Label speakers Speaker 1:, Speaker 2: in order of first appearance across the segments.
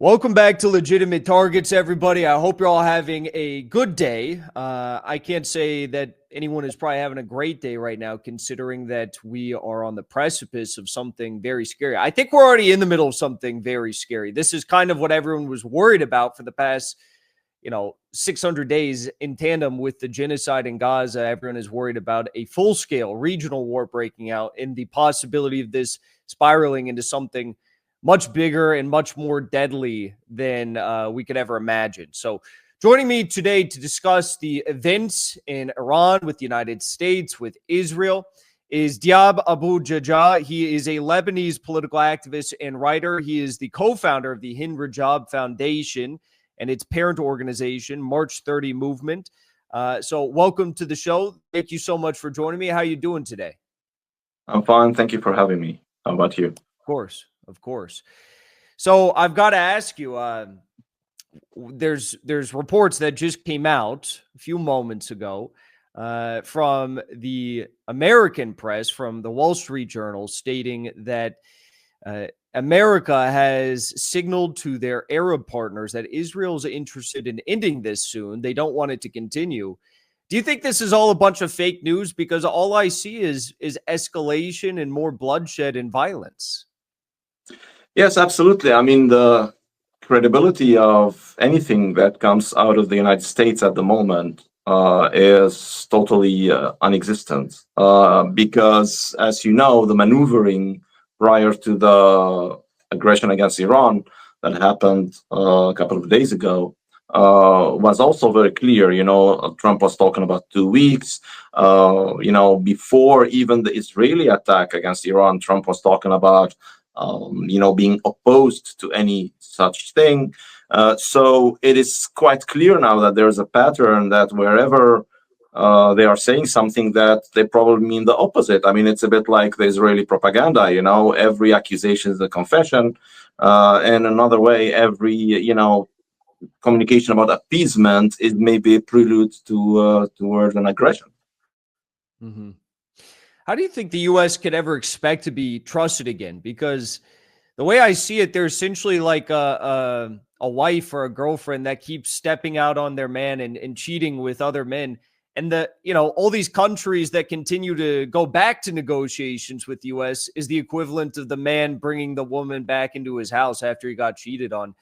Speaker 1: Welcome back to Legitimate Targets, everybody. I hope you're all having a good day. I can't say that anyone is probably having a great day right now, considering that we are on the precipice of something very scary. I think we're already in the middle of something very scary. This is kind of what everyone was worried about for the past, 600 days in tandem with the genocide in Gaza. Everyone is worried about a full-scale regional war breaking out and the possibility of this spiraling into something much bigger and much more deadly than we could ever imagine. So joining me today to discuss the events in Iran with the United States, with Israel, is Dyab Abou Jahjah. He is a Lebanese political activist and writer. He is the co-founder of the Hinkle Foundation and its parent organization, March 30 Movement. So welcome to the show. Thank you so much for joining me. How are you doing today?
Speaker 2: I'm fine. Thank you for having me. How about you?
Speaker 1: Of course. So I've got to ask you, there's reports that just came out a few moments ago from the American press, from the Wall Street Journal, stating that America has signaled to their Arab partners that Israel's interested in ending this soon. They don't want it to continue. Do you think this is all a bunch of fake news? Because all I see is escalation and more bloodshed and violence.
Speaker 2: Yes, absolutely. I mean, the credibility of anything that comes out of the United States at the moment is totally non-existent. Because, as you know, the maneuvering prior to the aggression against Iran that happened a couple of days ago was also very clear. Trump was talking about 2 weeks. Before even the Israeli attack against Iran, Trump was talking about being opposed to any such thing. So it is quite clear now that there's a pattern that wherever they are saying something, that they probably mean the opposite. I mean, it's a bit like the Israeli propaganda, every accusation is a confession. And another way, every, communication about appeasement is maybe a prelude towards an aggression.
Speaker 1: Mm-hmm. How do you think the U.S. could ever expect to be trusted again? Because the way I see it, they're essentially like a wife or a girlfriend that keeps stepping out on their man and cheating with other men. And all these countries that continue to go back to negotiations with the U.S. is the equivalent of the man bringing the woman back into his house after he got cheated on.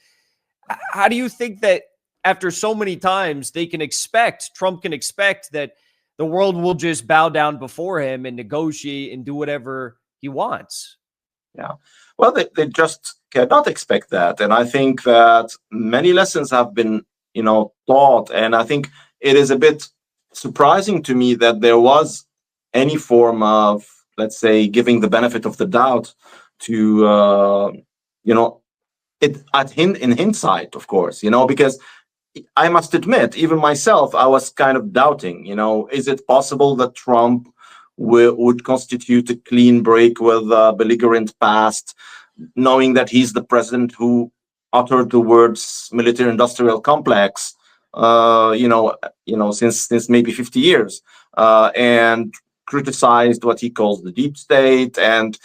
Speaker 1: How do you think that after so many times Trump can expect that the world will just bow down before him and negotiate and do whatever he wants?
Speaker 2: Yeah. Well, they just cannot expect that. And I think that many lessons have been, taught. And I think it is a bit surprising to me that there was any form of, let's say, giving the benefit of the doubt to, in hindsight, of course, because I must admit, even myself, I was kind of doubting, is it possible that Trump would constitute a clean break with a belligerent past, knowing that he's the president who uttered the words military-industrial complex, since maybe 50 years, and criticized what he calls the deep state. And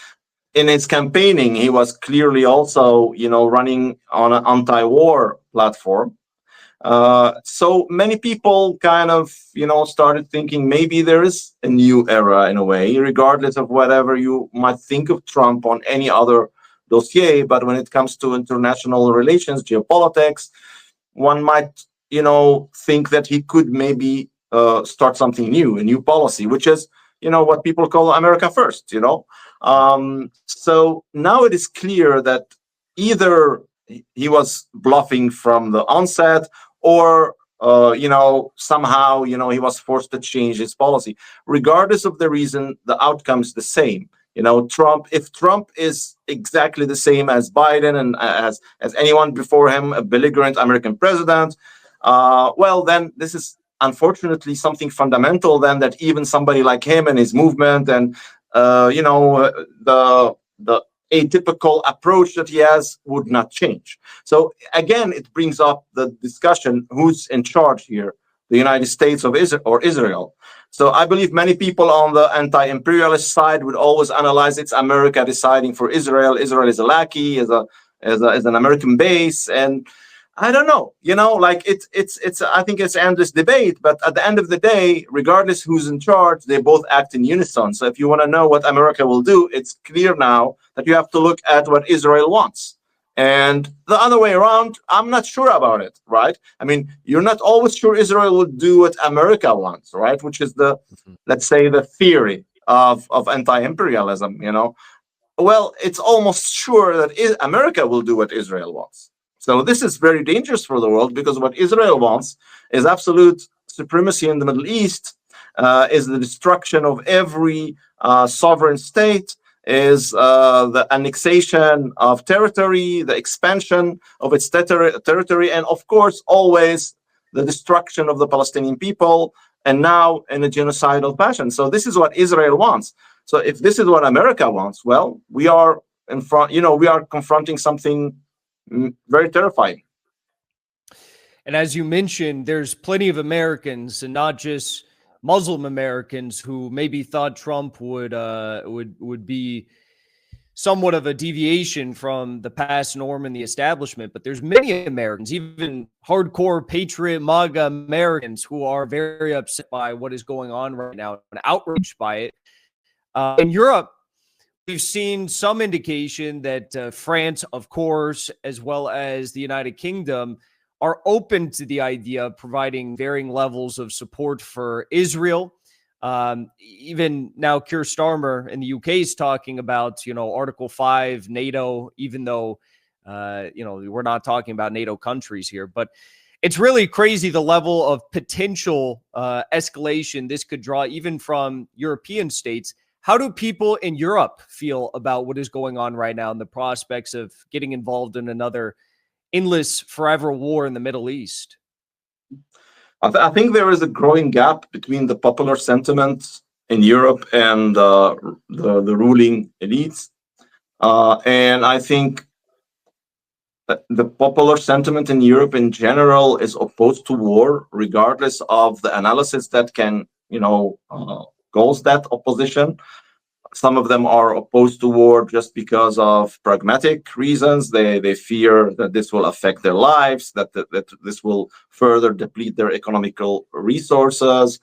Speaker 2: in his campaigning, he was clearly also, running on an anti-war platform. So many people kind of, started thinking maybe there is a new era in a way, regardless of whatever you might think of Trump on any other dossier. But when it comes to international relations, geopolitics, one might, think that he could maybe start something new, a new policy, which is, what people call America first, So now it is clear that either he was bluffing from the onset, or somehow he was forced to change his policy. Regardless of the reason, the outcome is the same. If Trump is exactly the same as Biden and as anyone before him, a belligerent American president, well, then this is unfortunately something fundamental then, that even somebody like him and his movement and the atypical approach that he has would not change. So again, it brings up the discussion, who's in charge here, the United States or Israel? So I believe many people on the anti-imperialist side would always analyze it's America deciding for Israel. Israel is a lackey, is a as an American base. And I don't know, like it's I think it's endless debate, but at the end of the day, regardless who's in charge, they both act in unison. So if you want to know what America will do, it's clear now that you have to look at what Israel wants. And the other way around, I'm not sure about it, right? I mean, you're not always sure Israel will do what America wants, right? Which is let's say, the theory of anti-imperialism, Well, it's almost sure that America will do what Israel wants. So this is very dangerous for the world, because what Israel wants is absolute supremacy in the Middle East, is the destruction of every sovereign state, is the annexation of territory, the expansion of its territory, and of course, always the destruction of the Palestinian people, and now in a genocidal fashion. So this is what Israel wants. So if this is what America wants, well, we are we are confronting something very terrifying.
Speaker 1: And as you mentioned, there's plenty of Americans, and not just Muslim Americans, who maybe thought Trump would be somewhat of a deviation from the past norm in the establishment. But there's many Americans, even hardcore patriot MAGA Americans, who are very upset by what is going on right now and outraged by it. In Europe, we've seen some indication that France, of course, as well as the United Kingdom, are open to the idea of providing varying levels of support for Israel. Even now, Keir Starmer in the UK is talking about, Article 5, NATO, even though, we're not talking about NATO countries here. But it's really crazy the level of potential escalation this could draw, even from European states. How do people in Europe feel about what is going on right now and the prospects of getting involved in another endless, forever war in the Middle East?
Speaker 2: I think there is a growing gap between the popular sentiment in Europe and the ruling elites. And I think that the popular sentiment in Europe in general is opposed to war, regardless of the analysis that can, goes that opposition. Some of them are opposed to war just because of pragmatic reasons. They fear that this will affect their lives, that this will further deplete their economical resources,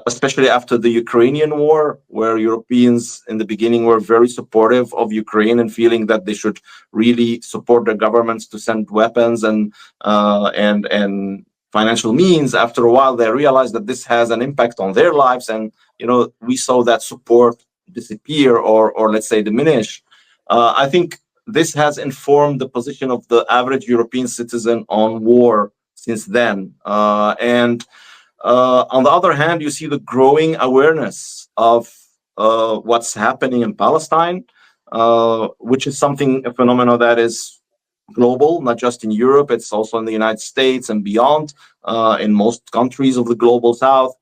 Speaker 2: especially after the Ukrainian war, where Europeans in the beginning were very supportive of Ukraine and feeling that they should really support their governments to send weapons and financial means. After a while, they realized that this has an impact on their lives, and we saw that support disappear or let's say diminish. I think this has informed the position of the average European citizen on war since then. And on the other hand, you see the growing awareness of what's happening in Palestine, which is a phenomenon that is global, not just in Europe. It's also in the United States and beyond, in most countries of the global South.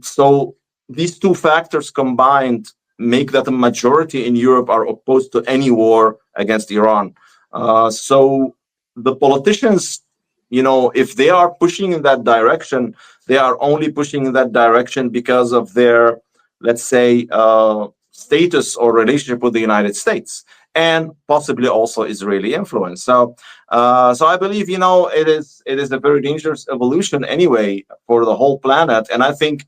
Speaker 2: So these two factors combined make that a majority in Europe are opposed to any war against Iran. So the politicians, if they are pushing in that direction, they are only pushing in that direction because of their, let's say, status or relationship with the United States, and possibly also Israeli influence. So I believe, it is a very dangerous evolution anyway for the whole planet. And I think,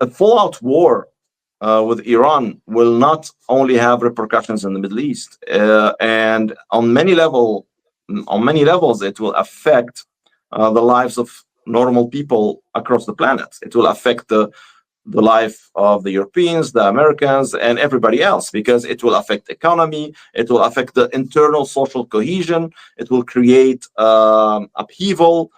Speaker 2: a full-out war with Iran will not only have repercussions in the Middle East, and on many levels, it will affect the lives of normal people across the planet. It will affect the life of the Europeans, the Americans, and everybody else, because it will affect economy, it will affect the internal social cohesion, it will create upheaval,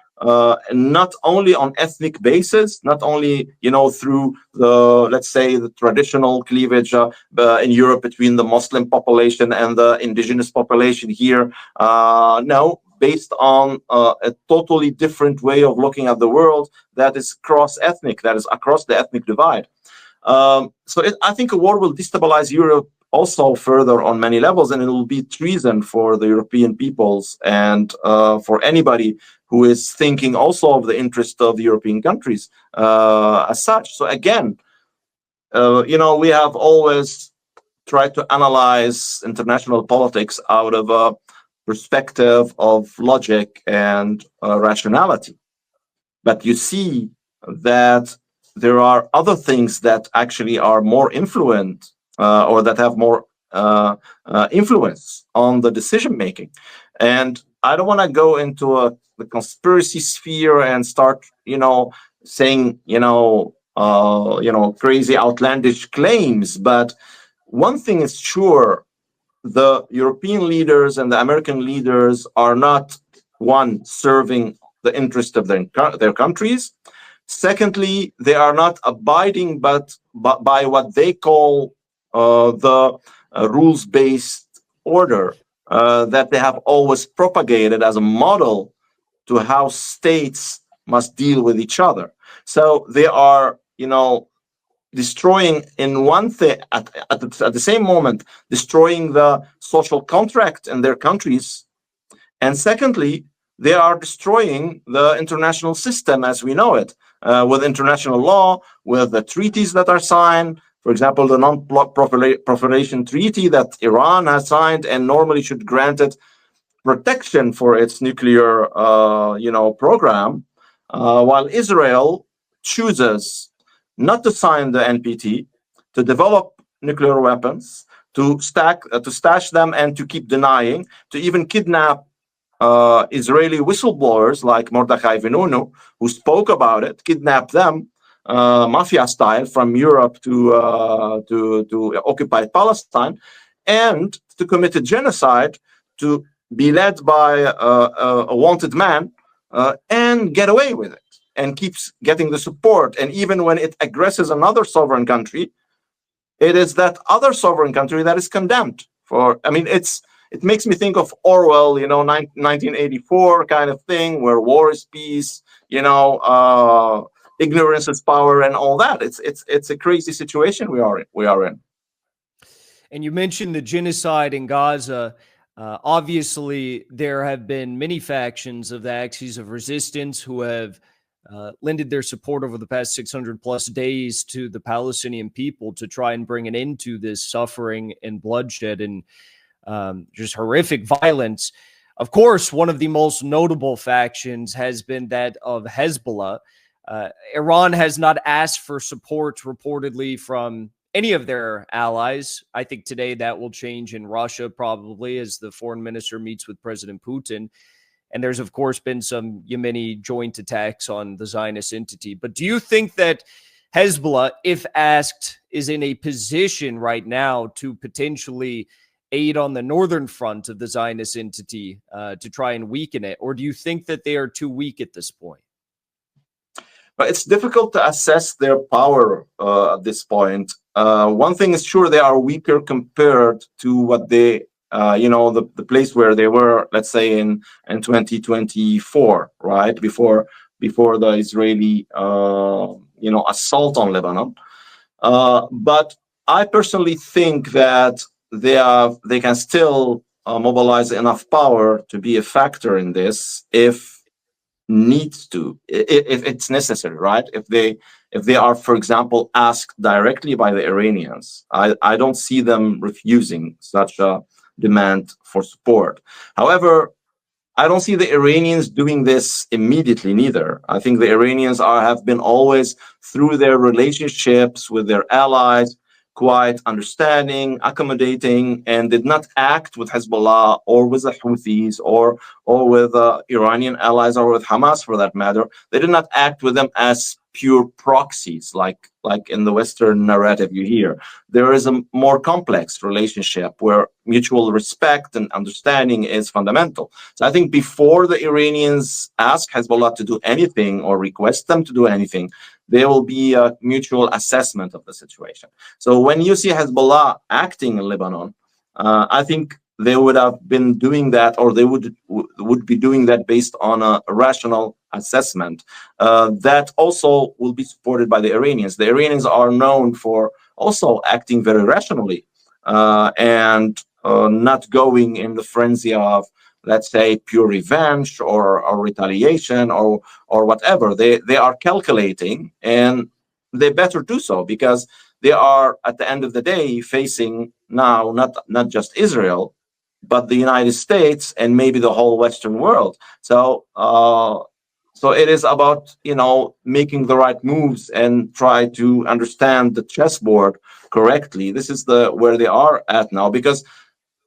Speaker 2: not only on ethnic basis, not only through the, let's say, the traditional cleavage in Europe between the Muslim population and the indigenous population here. No, based on a totally different way of looking at the world that is cross-ethnic, that is across the ethnic divide. I think a war will destabilize Europe also further on many levels, and it will be treason for the European peoples and for anybody who is thinking also of the interest of the European countries as such. So again, we have always try to analyze international politics out of a perspective of logic and rationality. But you see that there are other things that actually are more influent or that have more influence on the decision making. And I don't want to go into the conspiracy sphere and start, saying, crazy, outlandish claims. But one thing is sure: the European leaders and the American leaders are not, one, serving the interest of their countries. Secondly, they are not abiding but by what they call the rules-based order that they have always propagated as a model to how states must deal with each other. So they are, destroying in one thing at the same moment, destroying the social contract in their countries. And secondly, they are destroying the international system as we know it, with international law, with the treaties that are signed. For example, the non-proliferation treaty that Iran has signed and normally should grant it protection for its nuclear, program, while Israel chooses not to sign the NPT, to develop nuclear weapons, to stash them, and to keep denying, to even kidnap Israeli whistleblowers like Mordechai Vanunu, who spoke about it, kidnap them, mafia style, from Europe to occupied Palestine, and to commit a genocide, to be led by a wanted man, and get away with it, and keeps getting the support. And even when it aggresses another sovereign country, it is that other sovereign country that is condemned for. I mean, it makes me think of Orwell, 1984 kind of thing, where war is peace, ignorance is power, and all that. It's a crazy situation we are in.
Speaker 1: And you mentioned the genocide in Gaza. Obviously, there have been many factions of the Axis of Resistance who have lended their support over the past 600 plus days to the Palestinian people to try and bring an end to this suffering and bloodshed and just horrific violence. Of course, one of the most notable factions has been that of Hezbollah. Iran has not asked for support reportedly from any of their allies. I think today that will change in Russia, probably, as the foreign minister meets with President Putin. And there's, of course, been some Yemeni joint attacks on the Zionist entity. But do you think that Hezbollah, if asked, is in a position right now to potentially aid on the northern front of the Zionist entity to try and weaken it? Or do you think that they are too weak at this point?
Speaker 2: But it's difficult to assess their power at this point. One thing is sure: they are weaker compared to what they, the place where they were, let's say, in 2024, right? Before the Israeli, assault on Lebanon. But I personally think that they can still mobilize enough power to be a factor in this if it's necessary, right? If they are, for example, asked directly by the Iranians, I don't see them refusing such a demand for support. However, I don't see the Iranians doing this immediately neither. I think the Iranians have been always, through their relationships with their allies, quite understanding, accommodating, and did not act with Hezbollah or with the Houthis or with Iranian allies or with Hamas, for that matter. They did not act with them as pure proxies, like in the Western narrative you hear. There is a more complex relationship where mutual respect and understanding is fundamental. So I think before the Iranians ask Hezbollah to do anything or request them to do anything, there will be a mutual assessment of the situation. So when you see Hezbollah acting in Lebanon, I think they would have been doing that, or they would be doing that based on a rational assessment that also will be supported by the Iranians. The Iranians are known for also acting very rationally and not going in the frenzy of, let's say, pure revenge or retaliation or whatever. They are calculating, and they better do so, because they are at the end of the day facing now not just Israel, but the United States and maybe the whole Western world. So it is about, making the right moves and try to understand the chessboard correctly. This is where they are at now, because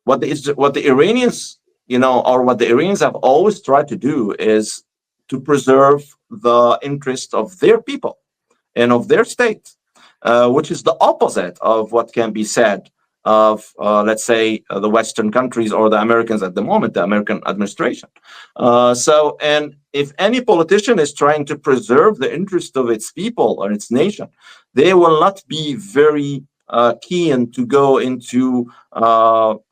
Speaker 2: what the Iranians, or what the Iranians have always tried to do is to preserve the interest of their people and of their state, which is the opposite of what can be said of, let's say, the Western countries or the Americans at the moment, the American administration. And if any politician is trying to preserve the interest of its people or its nation, they will not be very keen to go into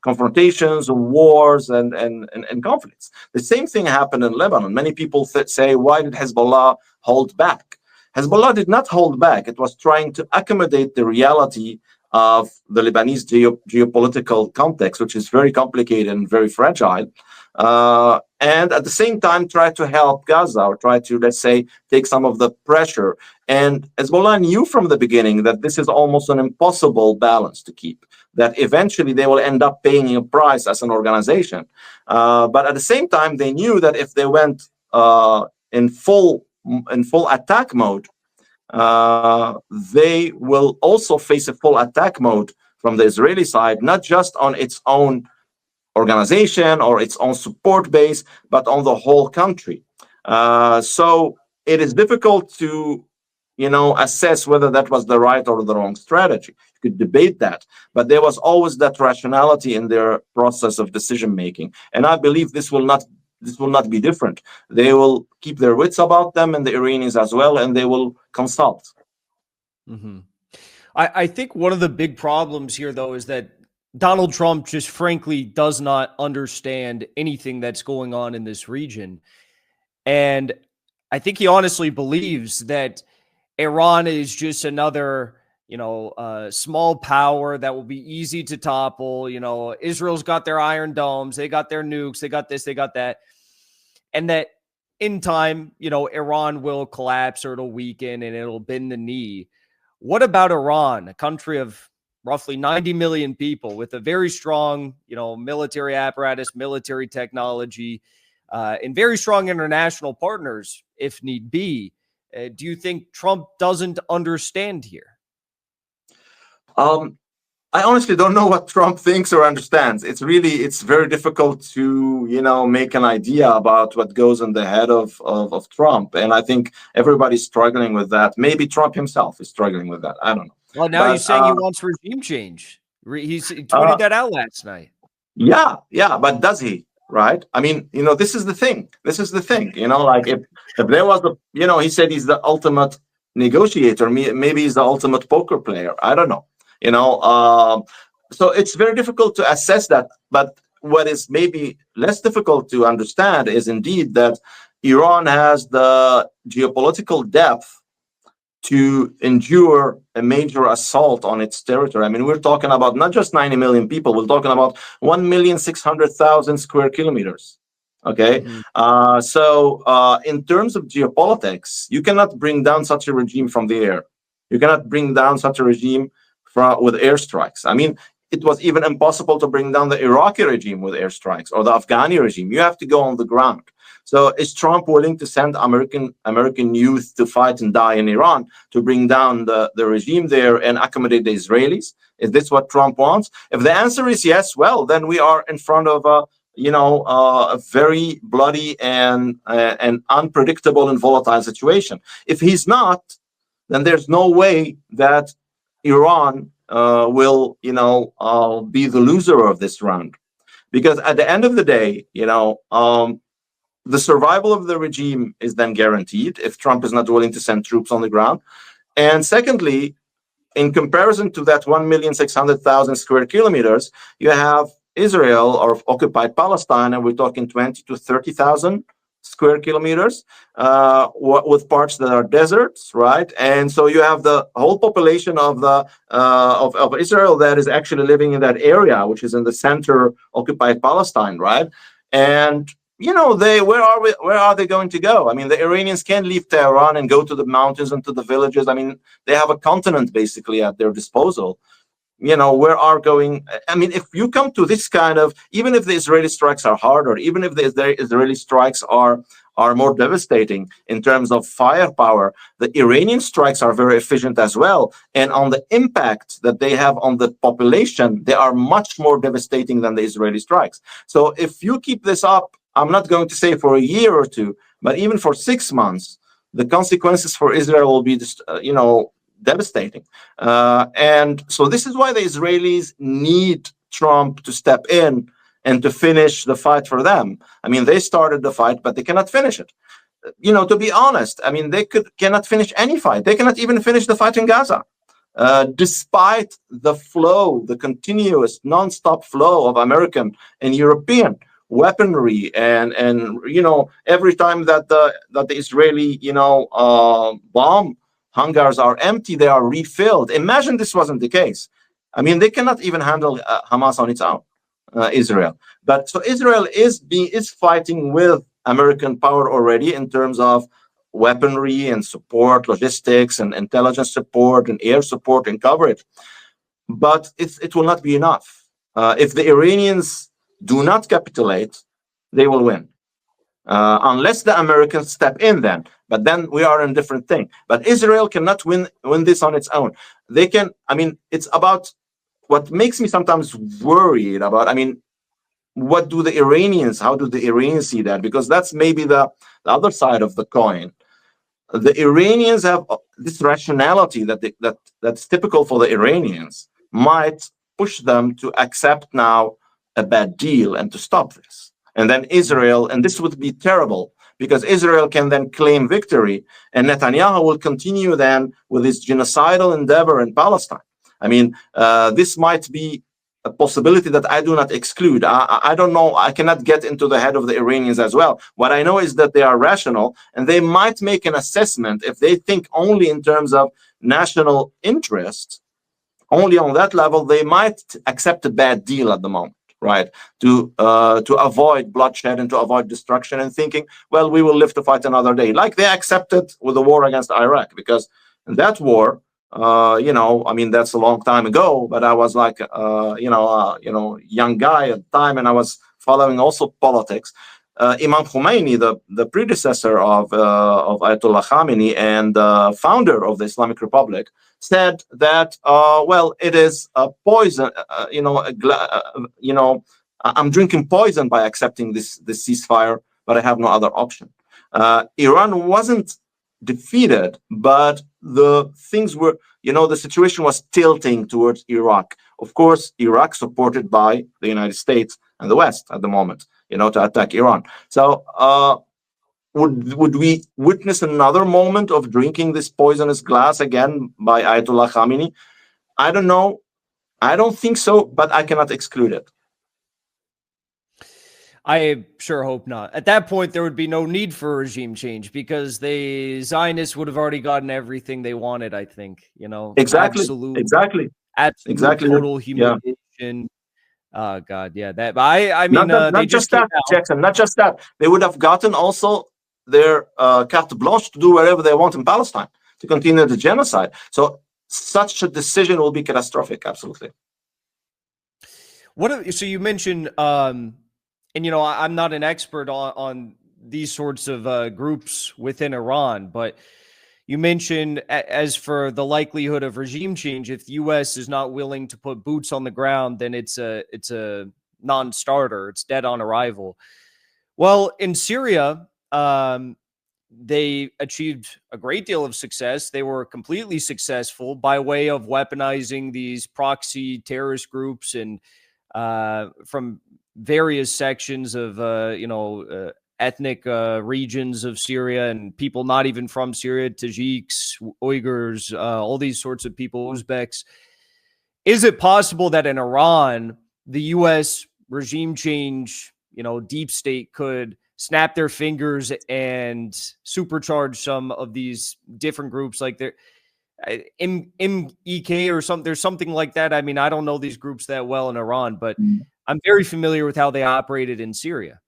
Speaker 2: confrontations, wars, and conflicts. The same thing happened in Lebanon. Many people say, why did Hezbollah hold back? Hezbollah did not hold back. It was trying to accommodate the reality of the Lebanese geopolitical context, which is very complicated and very fragile. And at the same time, try to help Gaza, or try to, let's say, take some of the pressure. And Hezbollah knew from the beginning that this is almost an impossible balance to keep, that eventually they will end up paying a price as an organization. But at the same time, they knew that if they went in full attack mode, they will also face a full attack mode from the Israeli side, not just on its own organization or its own support base, but on the whole country. So it is difficult to, assess whether that was the right or the wrong strategy. You could debate that, but there was always that rationality in their process of decision making, and I believe this will not be different. They will keep their wits about them, and the Iranians as well, and they will consult.
Speaker 1: Mm-hmm. I think one of the big problems here, though, is that Donald Trump just frankly does not understand anything that's going on in this region. And I think he honestly believes that Iran is just another, small power that will be easy to topple. Israel's got their iron domes, they got their nukes, they got this, they got that. And that in time, Iran will collapse, or it'll weaken and it'll bend the knee. What about Iran, a country of roughly 90 million people with a very strong, military apparatus, military technology, and very strong international partners, if need be? Do you think Trump doesn't understand here?
Speaker 2: I honestly don't know what Trump thinks or understands. It's very difficult to, make an idea about what goes in the head of Trump. And I think everybody's struggling with that. Maybe Trump himself is struggling with that. I don't know.
Speaker 1: Well, now he's saying he wants regime change. He tweeted that out last night.
Speaker 2: Yeah. But does he? Right? I mean, this is the thing. Like if there was he said he's the ultimate negotiator. Maybe he's the ultimate poker player. I don't know. So it's very difficult to assess that. But what is maybe less difficult to understand is indeed that Iran has the geopolitical depth to endure a major assault on its territory. I mean, we're talking about not just 90 million people, we're talking about 1,600,000 square kilometers. Okay.
Speaker 1: Mm-hmm.
Speaker 2: So in terms of geopolitics, you cannot bring down such a regime from the air. You cannot bring down such a regime with airstrikes. I mean, it was even impossible to bring down the Iraqi regime with airstrikes, or the Afghani regime. You have to go on the ground. So is Trump willing to send American youth to fight and die in Iran to bring down the regime there and accommodate the Israelis? Is this what Trump wants? If the answer is yes, well, then we are in front of a very bloody and unpredictable and volatile situation. If he's not, then there's no way that Iran will be the loser of this round, because at the end of the day, the survival of the regime is then guaranteed if Trump is not willing to send troops on the ground. And secondly, in comparison to that 1,600,000 square kilometers, you have Israel, or occupied Palestine, and we're talking 20 to 30,000 square kilometers, with parts that are deserts, right? And so you have the whole population of Israel that is actually living in that area, which is in the center, occupied Palestine, right? And where are they going to go? I mean, the Iranians can't leave Tehran and go to the mountains and to the villages. I mean, they have a continent basically at their disposal. Where are going? I mean, if you come to this kind of, even if the Israeli strikes are harder, even if the Israeli strikes are more devastating in terms of firepower, the Iranian strikes are very efficient as well. And on the impact that they have on the population, they are much more devastating than the Israeli strikes. So if you keep this up, I'm not going to say for a year or two, but even for 6 months, the consequences for Israel will be just, devastating. And so this is why the Israelis need Trump to step in and to finish the fight for them. I mean, they started the fight, but they cannot finish it. To be honest, I mean, they cannot finish any fight. They cannot even finish the fight in Gaza. Despite the continuous non-stop flow of American and European weaponry, and every time that the Israeli bomb hangars are empty, they are refilled. Imagine this wasn't the case. I mean, they cannot even handle Hamas on its own, Israel. But so Israel is fighting with American power already in terms of weaponry and support, logistics and intelligence support and air support and coverage. But it will not be enough. If the Iranians do not capitulate, they will win. Unless the Americans step in then. But then we are in a different thing. But Israel cannot win this on its own. They can, I mean, it's about what makes me sometimes worried about, I mean, how do the Iranians see that? Because that's maybe the other side of the coin. The Iranians have this rationality that's typical for the Iranians, might push them to accept now a bad deal and to stop this. And then Israel, and this would be terrible, because Israel can then claim victory, and Netanyahu will continue then with his genocidal endeavor in Palestine. I mean, this might be a possibility that I do not exclude. I don't know. I cannot get into the head of the Iranians as well. What I know is that they are rational, and they might make an assessment if they think only in terms of national interest. Only on that level, they might accept a bad deal at the moment, right? To avoid bloodshed and to avoid destruction, and thinking, well, we will live to fight another day, like they accepted with the war against Iraq, because in that war, I mean, that's a long time ago, but I was like, young guy at the time, and I was following also politics. Imam Khomeini, the predecessor of Ayatollah Khamenei and founder of the Islamic Republic, said that, well, it is a poison, I'm drinking poison by accepting this ceasefire, but I have no other option. Iran wasn't defeated, but the things were, the situation was tilting towards Iraq. Of course, Iraq supported by the United States and the West at the moment, to attack Iran. So would we witness another moment of drinking this poisonous glass again by Ayatollah Khamenei? I don't know. I don't think so, but I cannot exclude it.
Speaker 1: I sure hope not. At that point, there would be no need for regime change, because the Zionists would have already gotten everything they wanted, I think.
Speaker 2: Exactly.
Speaker 1: Absolute total humiliation. Yeah. Oh God, yeah. That I mean,
Speaker 2: not just that, Jackson. Not just that. They would have gotten also their carte blanche to do whatever they want in Palestine, to continue the genocide. So such a decision will be catastrophic. Absolutely.
Speaker 1: So you mentioned, and I'm not an expert on these sorts of groups within Iran, but you mentioned, as for the likelihood of regime change, if the U.S. is not willing to put boots on the ground, then it's a non-starter. It's dead on arrival. Well, in Syria, they achieved a great deal of success. They were completely successful by way of weaponizing these proxy terrorist groups and from various sections of ethnic regions of Syria, and people not even from Syria, Tajiks, Uyghurs, all these sorts of people, Uzbeks. Is it possible that in Iran, the U.S. regime change, deep state could snap their fingers and supercharge some of these different groups, like their MEK or something? There's something like that. I mean, I don't know these groups that well in Iran, but I'm very familiar with how they operated in Syria.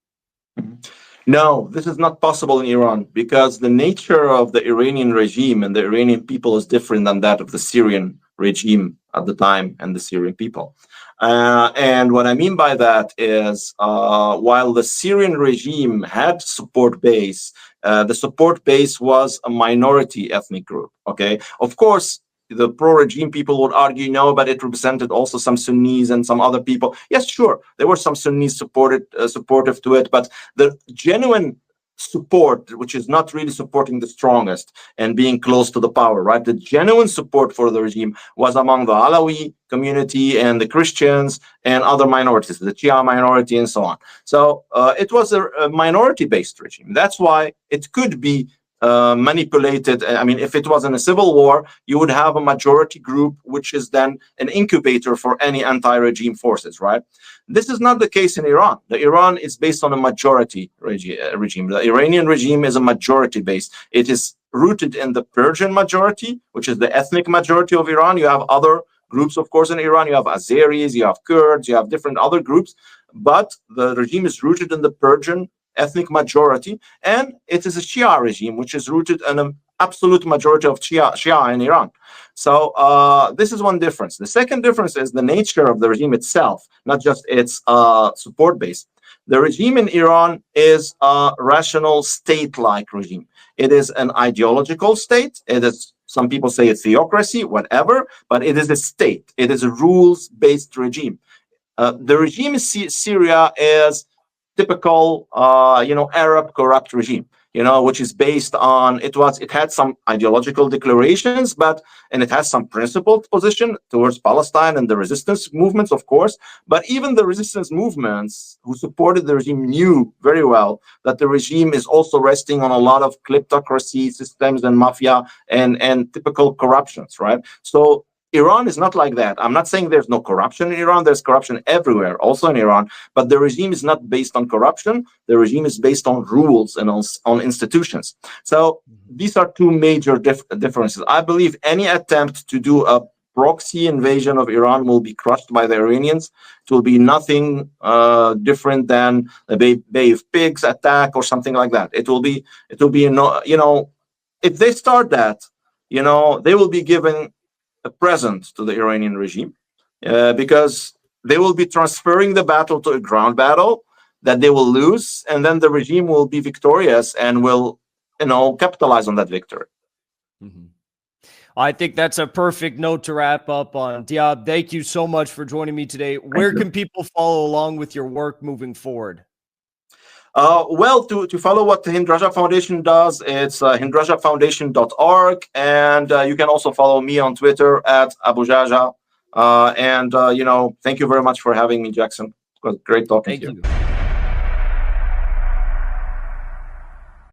Speaker 2: No, this is not possible in Iran because the nature of the Iranian regime and the Iranian people is different than that of the Syrian regime at the time and the Syrian people. And what I mean by that is while the Syrian regime had support base, the support base was a minority ethnic group. Okay, of course, the pro-regime people would argue, no, but it represented also some Sunnis and some other people. Yes, sure, there were some Sunnis supportive to it, but the genuine support, which is not really supporting the strongest and being close to the power, right? The genuine support for the regime was among the Alawi community and the Christians and other minorities, the Shia minority and so on. So it was a minority-based regime. That's why it could be manipulated. I mean, if it was in a civil war, you would have a majority group, which is then an incubator for any anti-regime forces, right? This is not the case in Iran. The Iran is based on a majority regime. The Iranian regime is a majority based. It is rooted in the Persian majority, which is the ethnic majority of Iran. You have other groups, of course, in Iran. You have Azeris, you have Kurds, you have different other groups, but the regime is rooted in the Persian ethnic majority, and it is a Shia regime, which is rooted in an absolute majority of Shia in Iran. So this is one difference. The second difference is the nature of the regime itself, not just its support base. The regime in Iran is a rational state-like regime. It is an ideological state. It is, some people say, a theocracy, whatever, but it is a state. It is a rules-based regime. The regime in Syria is typical, Arab corrupt regime, which is based on, it had some ideological declarations, and it has some principled position towards Palestine and the resistance movements, of course. But even the resistance movements who supported the regime knew very well that the regime is also resting on a lot of kleptocracy systems and mafia and typical corruptions, right? So Iran is not like that. I'm not saying there's no corruption in Iran. There's corruption everywhere, also in Iran. But the regime is not based on corruption. The regime is based on rules and on institutions. So these are two major differences. I believe any attempt to do a proxy invasion of Iran will be crushed by the Iranians. It will be nothing different than a Bay of Pigs attack or something like that. It will be, if they start that, they will be given a present to the Iranian regime because they will be transferring the battle to a ground battle that they will lose, and then the regime will be victorious and will, capitalize on that victory.
Speaker 1: Mm-hmm. I think that's a perfect note to wrap up on. Dyab, thank you so much for joining me today. Where can people follow along with your work moving forward?
Speaker 2: Well, to follow what the Hind Rajah Foundation does, it's hindrajahfoundation.org, and you can also follow me on Twitter at Abou Jahjah. Thank you very much for having me, Jackson. It was great talking to you.